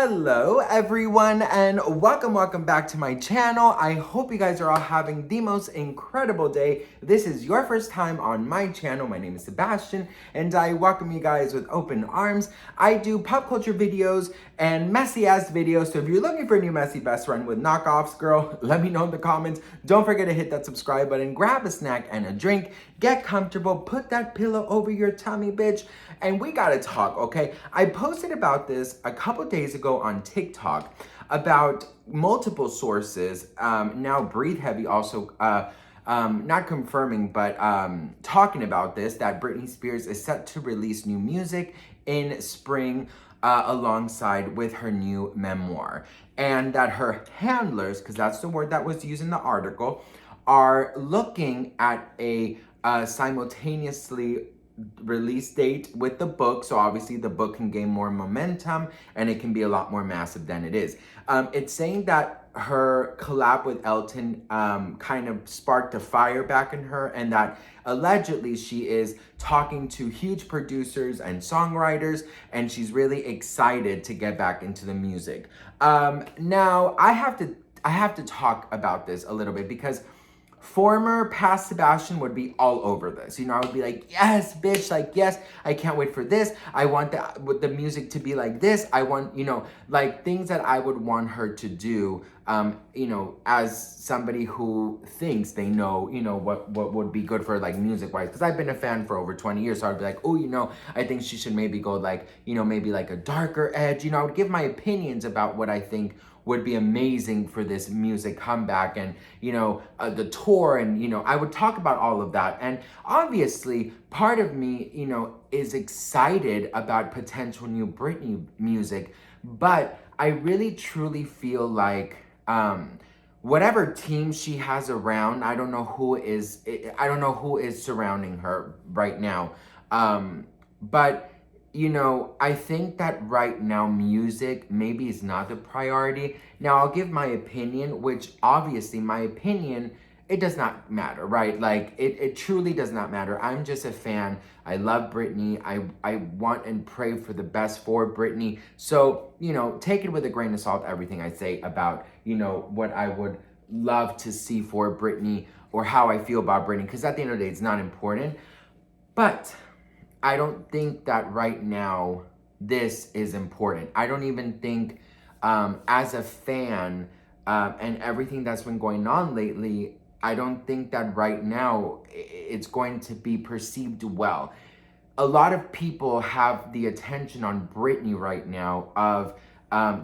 Hello everyone and welcome back to my channel. I hope you guys are all having the most incredible day. This is your first time on my channel. My name is Sebastian and I welcome you guys with open arms. I do pop culture videos and messy ass videos, so if you're looking for a new messy best friend with knockoffs, girl, let me know in the comments. Don't forget to hit that subscribe button, grab a snack and a drink, get comfortable, put that pillow over your tummy, bitch, and we gotta talk, okay? I posted about this a couple days ago on TikTok about multiple sources. Now Breathe Heavy also, not confirming, but talking about this, that Britney Spears is set to release new music in spring alongside with her new memoir. And that her handlers, because that's the word that was used in the article, are looking at a simultaneously release date with the book, so obviously the book can gain more momentum and it can be a lot more massive than it is. It's saying that her collab with Elton kind of sparked a fire back in her, and that allegedly she is talking to huge producers and songwriters, and she's really excited to get back into the music. Now I have to talk about this a little bit, because past Sebastian would be all over this. You know, I would be like, yes, bitch, like, yes, I can't wait for this. I want the music to be like this. I want, you know, like things that I would want her to do, you know, as somebody who thinks they know, you know, what would be good for like music-wise. Because I've been a fan for over 20 years, so I'd be like, oh, you know, I think she should maybe go like, you know, maybe like a darker edge. You know, I would give my opinions about what I think would be amazing for this music comeback, and you know, the tour, and you know, I would talk about all of that. And obviously part of me, you know, is excited about potential new Britney music, but I really truly feel like whatever team she has around, I don't know who is surrounding her right now, but you know, I think that right now music maybe is not the priority. Now, I'll give my opinion, which obviously my opinion, it does not matter, right? Like, it truly does not matter. I'm just a fan. I love Britney. I want and pray for the best for Britney. So, you know, take it with a grain of salt, everything I say about, you know, what I would love to see for Britney or how I feel about Britney, because at the end of the day, it's not important. But I don't think that right now this is important. I don't even think, as a fan, and everything that's been going on lately, I don't think that right now it's going to be perceived well. A lot of people have the attention on Britney right now of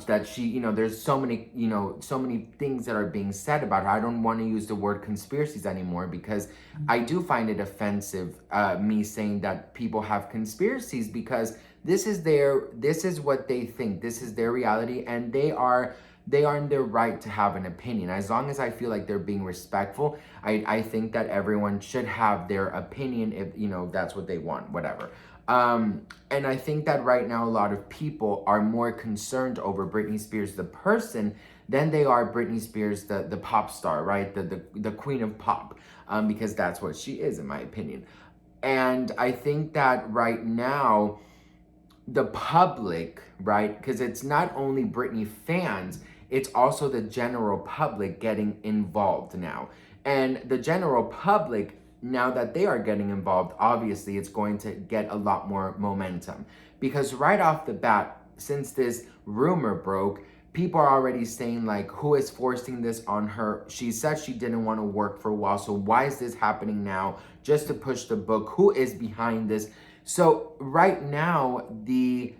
that she, you know, there's so many, you know, so many things that are being said about her. I don't want to use the word conspiracies anymore, because I do find it offensive, me saying that people have conspiracies, because this is what they think. This is their reality, and they are in their right to have an opinion. As long as I feel like they're being respectful, I think that everyone should have their opinion if, you know, that's what they want, whatever. And I think that right now a lot of people are more concerned over Britney Spears, the person, than they are Britney Spears, the pop star, right? The queen of pop, because that's what she is, in my opinion. And I think that right now, the public, right? Because it's not only Britney fans, it's also the general public getting involved now. And the general public, now that they are getting involved, obviously it's going to get a lot more momentum. Because right off the bat, since this rumor broke, people are already saying like, who is forcing this on her? She said she didn't want to work for a while, so why is this happening now just to push the book? Who is behind this? So right now, the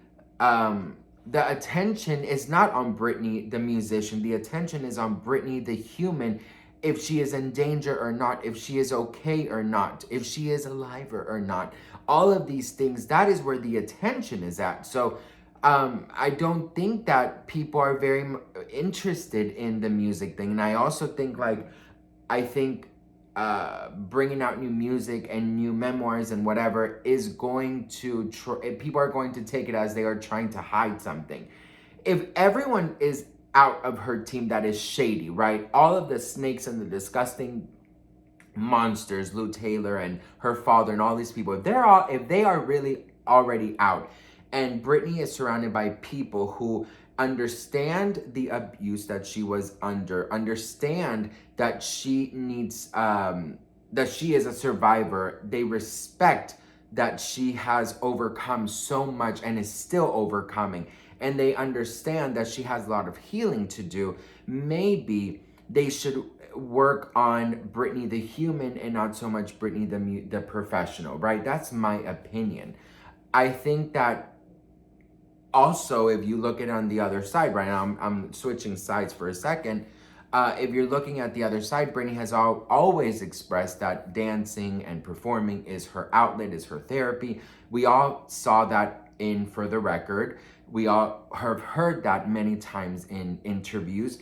attention is not on Britney, the musician. The attention is on Britney, the human, if she is in danger or not, if she is okay or not, if she is alive or not. All of these things, that is where the attention is at. So I don't think that people are very interested in the music thing. And I also think bringing out new music and new memoirs and whatever is going to, people are going to take it as they are trying to hide something. If everyone is out of her team that is shady, right? All of the snakes and the disgusting monsters, Lou Taylor and her father and all these people, if they are really already out, and Britney is surrounded by people who understand the abuse that she was under, understand that she needs, that she is a survivor. They respect that she has overcome so much and is still overcoming. And they understand that she has a lot of healing to do. Maybe they should work on Britney the human and not so much Britney the professional, right? That's my opinion. I think that also, if you look at it on the other side, right now I'm switching sides for a second. If you're looking at the other side, Britney has always expressed that dancing and performing is her outlet, is her therapy. We all saw that in For the Record. We all have heard that many times in interviews.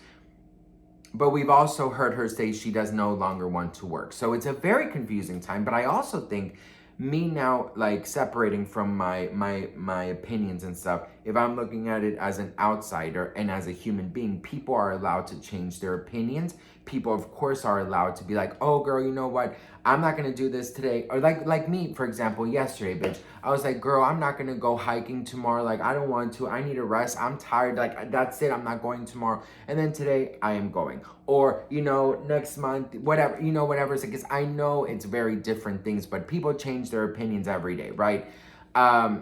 But we've also heard her say she does no longer want to work. So it's a very confusing time. But I also think me now, like, separating from my opinions and stuff, if I'm looking at it as an outsider and as a human being, people are allowed to change their opinions. People, of course, are allowed to be like, oh girl, you know what, I'm not gonna do this today. Or like me, for example, yesterday, bitch, I was like, girl, I'm not gonna go hiking tomorrow. Like, I don't want to. I need a rest. I'm tired. Like, that's it. I'm not going tomorrow. And then today, I am going. Or, you know, next month, whatever, you know, whatever. Because I know it's very different things, but people change their opinions every day, right?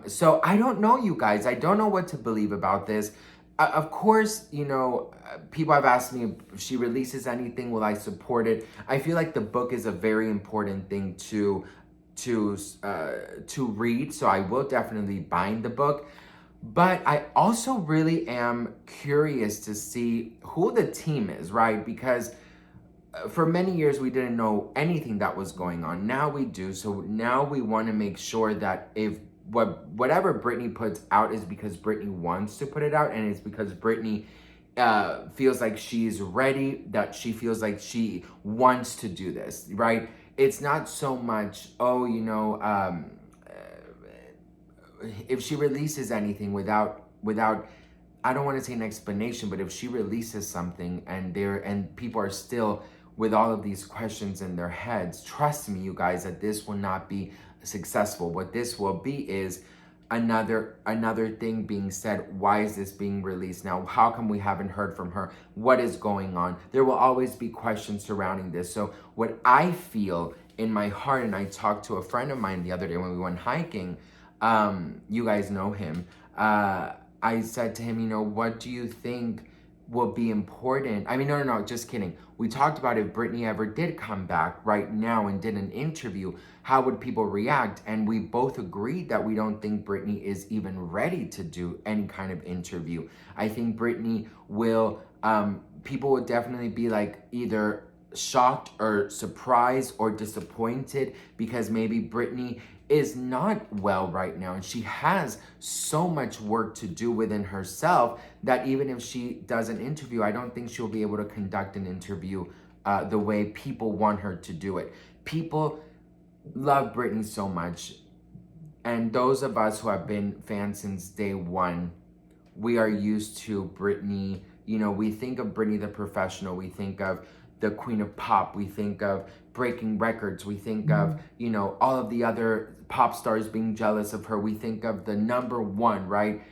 So I don't know, you guys. I don't know what to believe about this. Of course, you know, people have asked me if she releases anything, will I support it? I feel like the book is a very important thing to read, so I will definitely buy the book. But I also really am curious to see who the team is, right? Because for many years we didn't know anything that was going on. Now we do. So now we want to make sure that if whatever Britney puts out is because Britney wants to put it out, and it's because Britney feels like she's ready, that she feels like she wants to do this, right? It's not so much, oh, you know, if she releases anything without I don't want to say an explanation, but if she releases something and people are still with all of these questions in their heads, trust me, you guys, that this will not be successful. What this will be is another thing being said. Why is this being released now? How come we haven't heard from her? What is going on? There will always be questions surrounding this. So what I feel in my heart, and I talked to a friend of mine the other day when we went hiking, you guys know him, I said to him, you know, what do you think will be important? I mean, no, just kidding. We talked about if Britney ever did come back right now and did an interview, how would people react? And we both agreed that we don't think Britney is even ready to do any kind of interview. I think Britney will, people would definitely be like either shocked or surprised or disappointed, because maybe Britney is not well right now and she has so much work to do within herself that even if she does an interview, I don't think she'll be able to conduct an interview the way people want her to do it. People love Britney so much, and those of us who have been fans since day one, we are used to Britney. You know, we think of Britney the professional, we think of the queen of pop, we think of breaking records, we think of, you know, all of the other pop stars being jealous of her, we think of the number one, right?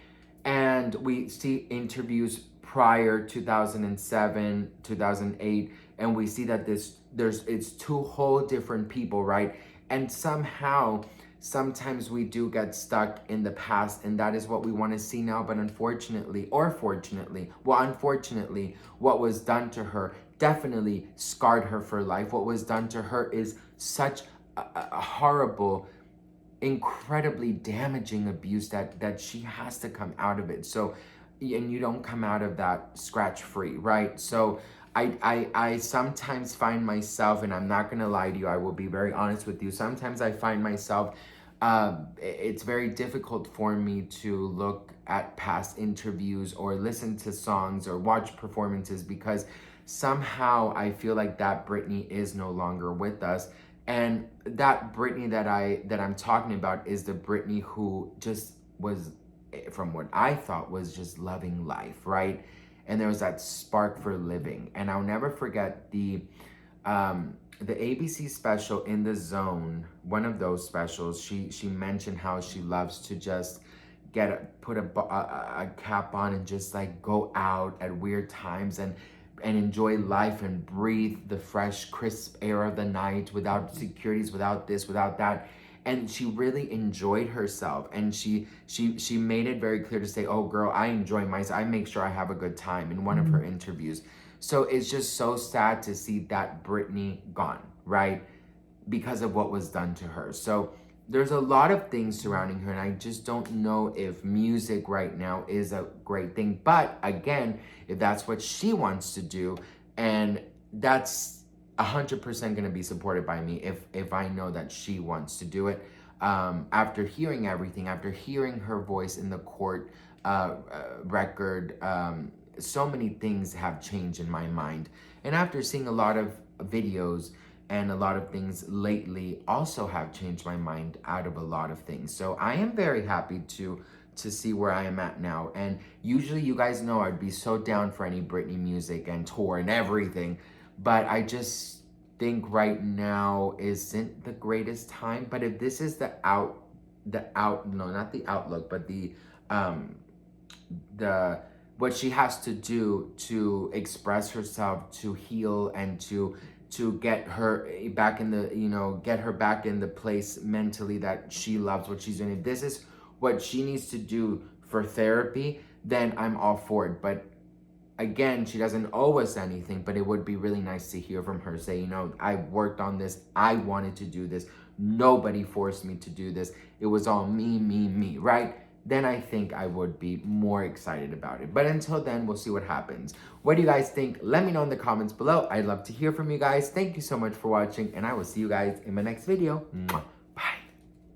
And we see interviews prior 2007, 2008, and we see that it's two whole different people, right? And somehow, sometimes we do get stuck in the past, and that is what we want to see now. But unfortunately, or fortunately, well, unfortunately, what was done to her definitely scarred her for life. What was done to her is such a horrible, incredibly damaging abuse that she has to come out of it. So, and you don't come out of that scratch free, right? So I sometimes find myself, and I'm not gonna lie to you, I will be very honest with you, sometimes I find myself, it's very difficult for me to look at past interviews or listen to songs or watch performances, because somehow I feel like that Britney is no longer with us. And that Britney that I'm talking about is the Britney who just was, from what I thought, was just loving life, right? And there was that spark for living. And I'll never forget the ABC special In the Zone, one of those specials. She mentioned how she loves to just put a cap on and just like go out at weird times and enjoy life and breathe the fresh, crisp air of the night without securities, without this, without that. And she really enjoyed herself, and she made it very clear to say, "Oh, girl, I enjoy myself. I make sure I have a good time." In one of her interviews, so it's just so sad to see that Britney gone, right? Because of what was done to her. So there's a lot of things surrounding her, and I just don't know if music right now is a great thing. But again, if that's what she wants to do, and that's 100% going to be supported by me if I know that she wants to do it. After hearing everything, after hearing her voice in the court record, so many things have changed in my mind. And after seeing a lot of videos and a lot of things lately also have changed my mind out of a lot of things. So I am very happy to see where I am at now. And usually you guys know I'd be so down for any Britney music and tour and everything, but I just think right now isn't the greatest time. But if this is no, not the outlook, but the what she has to do to express herself, to heal, and to get her back in the, get her back in the place mentally that she loves what she's doing. If this is what she needs to do for therapy, then I'm all for it. But again, she doesn't owe us anything, but it would be really nice to hear from her say, I worked on this. I wanted to do this. Nobody forced me to do this. It was all me, right? Then I think I would be more excited about it. But until then, we'll see what happens. What do you guys think? Let me know in the comments below. I'd love to hear from you guys. Thank you so much for watching, and I will see you guys in my next video. Mwah.